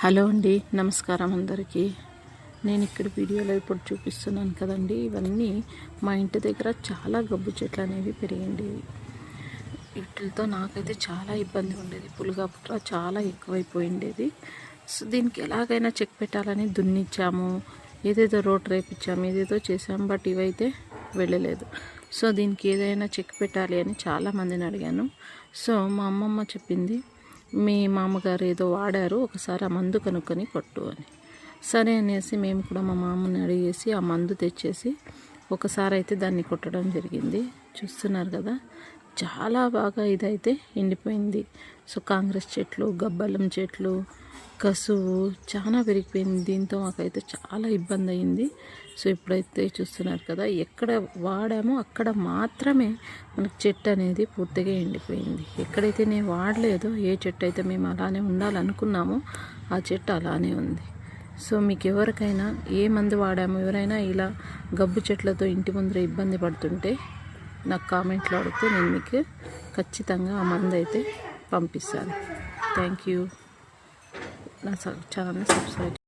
Hello అండి, నమస్కారం అందరికీ. నేను ఇక్కడ వీడియోలో ఇప్పుడు చూపిస్తున్నాను కదండి, ఇవన్నీ మా ఇంటి దగ్గర చాలా గబ్బు చెట్లు అనేవి పెరిగిండేవి. వీటితో నాకైతే చాలా ఇబ్బంది ఉండేది. పులుగపుట్ర చాలా ఎక్కువైపోయిండేది. సో దీనికి ఎలాగైనా చెక్ పెట్టాలని దున్నిచ్చాము, ఏదేదో రోడ్ రేపించాము, ఏదేదో చేసాము, బట్ ఇవైతే వెళ్ళలేదు. సో దీనికి ఏదైనా చెక్ పెట్టాలి అని చాలామందిని అడిగాను. సో మా అమ్మమ్మ చెప్పింది, మీ మామగారు ఏదో వాడారు, ఒకసారి ఆ మందు కనుక్కొని కొట్టు అని. సరే అనేసి మేము కూడా మా మామని అడిగేసి ఆ మందు తెచ్చేసి ఒకసారి అయితే దాన్ని కొట్టడం జరిగింది. చూస్తున్నారు కదా, చాలా బాగా ఇదైతే ఎండిపోయింది. సో కాంగ్రెస్ చెట్లు, గబ్బలం చెట్లు, కసువు చాలా పెరిగిపోయింది. దీంతో మాకైతే చాలా ఇబ్బంది అయింది. సో ఇప్పుడైతే చూస్తున్నారు కదా, ఎక్కడ వాడామో అక్కడ మాత్రమే మనకు చెట్టు అనేది పూర్తిగా ఎండిపోయింది. ఎక్కడైతే నేను వాడలేదో, ఏ చెట్టు అయితే మేము అలానే ఉండాలనుకున్నామో ఆ చెట్టు అలానే ఉంది. సో మీకు ఎవరికైనా ఏ మందు వాడామో, ఎవరైనా ఇలా గబ్బు చెట్లతో ఇంటి ముందర ఇబ్బంది పడుతుంటే నాకు కామెంట్లో అడిగితే నేను మీకు ఖచ్చితంగా ఆ మందు అయితే పంపిస్తాను. Thank you. నా ఛానల్ని సబ్స్క్రైబ్